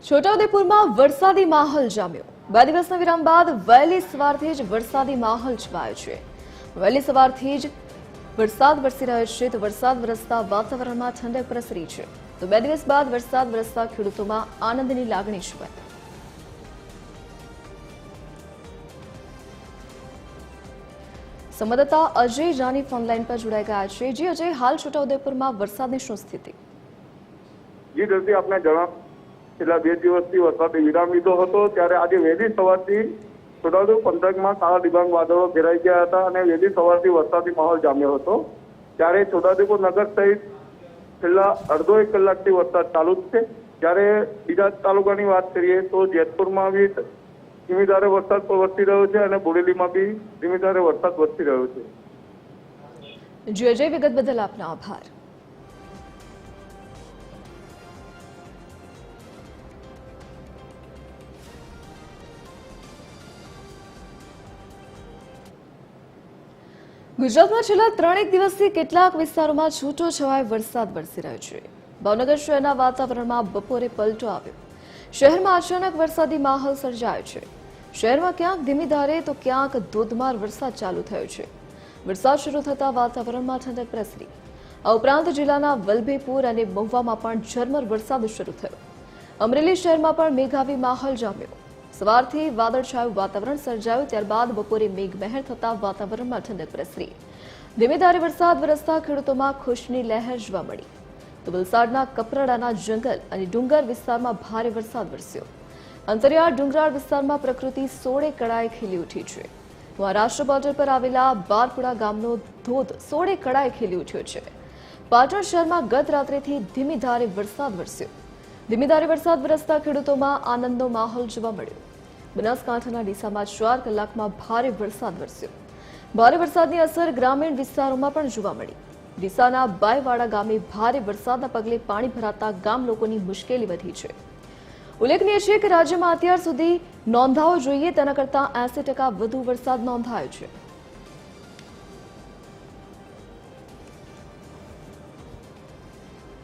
છોટાઉદેપુરમાં વરસાદી માહોલ જામ્યો। 2 દિવસના વિરામ બાદ વહેલી સવારથી જ વરસાદી માહોલ છવાયો છે। વહેલી સવારથી જ વરસાદ વરસી રહ્યો છે તો વરસાદ વરસતા વાતાવરણમાં ઠંડક પ્રસરી છે। તો 2 દિવસ બાદ વરસાદ વરસતા ખેડૂતોમાં આનંદની લાગણી છવાઈ। સંવાદદાતા અજય જાની ફોનલાઈન પર જોડાઈ ગયા છે। જી અજય, હાલ છોટાઉદેપુરમાં વરસાદની શું સ્થિતિ? જી દર્દી, આપને જણાવ છેલ્લા 2 દિવસથી વરસાદે વિરામ લીધો હતો, ત્યારે આજે વહેલી સવારથી છોટાઉદેપુર પંથકમાં કાળા ડિબાંગ વાદળો ઘેરાઈ ગયા હતા અને વહેલી સવારથી વરસાદી માહોલ જામ્યો હતો। ત્યારે છોટાઉદેપુર નગર સહિત છેલ્લા અડધો 1 કલાકથી વરસાદ ચાલુ જ છે। જ્યારે બીજા તાલુકાની વાત કરીએ તો જેતપુરમાં બી ધીમી ધારે વરસાદ વરસી રહ્યો છે અને બોડેલીમાં બી ધીમી ધારે વરસાદ વરસી રહ્યો છે। જી અજય, વિગત બદલ આપનો આભાર। ગુજરાતમાં છેલ્લા 3 દિવસથી કેટલાક વિસ્તારોમાં છૂટોછવાયો વરસાદ વરસી રહ્યો છે। ભાવનગર શહેરના વાતાવરણમાં બપોરે પલટો આવ્યો। શહેરમાં અચાનક વરસાદી માહોલ સર્જાયો છે। શહેરમાં ક્યાંક ધીમી ધારે તો ક્યાંક ધોધમાર વરસાદ ચાલુ થયો છે। વરસાદ શરૂ થતા વાતાવરણમાં ઠંડક પ્રસરી। આ ઉપરાંત જિલ્લાના વલભીપુર અને મહુવામાં પણ ઝરમર વરસાદ શરૂ થયો। અમરેલી શહેરમાં પણ મેઘાવી માહોલ જામ્યો। સવારથી વાદળછાયું વાતાવરણ સર્જાયું, ત્યારબાદ બપોરે મેઘમહેર થતા વાતાવરણમાં ઠંડક પ્રસરી। ધીમી ધારે વરસાદ વરસતા ખેડૂતોમાં ખુશની લહેર જોવા મળી। તો વલસાડના કપરાડાના જંગલ અને ડુંગર વિસ્તારમાં ભારે વરસાદ વરસ્યો। અંતરિયાળ ડુંગરાળ વિસ્તારમાં પ્રકૃતિ સોળે કળાએ ખીલી ઉઠી છે। મહારાષ્ટ્ર બોર્ડર પર આવેલા બારપુરા ગામનો ધોધ સોળે કળાએ ખીલી ઉઠ્યો છે। પાટણ શહેરમાં ગત રાત્રેથી ધીમી ધારે વરસાદ વરસ્યો। ધીમી ધારે વરસાદ વરસતા ખેડૂતોમાં આનંદનો માહોલ જોવા મળ્યો। બનાસકાંઠાના ડીસામાં 4 કલાકમાં ભારે વરસાદ વરસ્યો। ભારે વરસાદની અસર ગ્રામીણ વિસ્તારોમાં પણ જોવા મળી। ડીસાના બાયવાડા ગામે ભારે વરસાદના પગલે પાણી ભરાતા ગામ લોકોની મુશ્કેલી વધી છે। ઉલ્લેખનીય છે કે રાજ્યમાં અત્યાર સુધી નોંધાવો જોઈએ તેના કરતાં 80% વધુ વરસાદ નોંધાયો છે।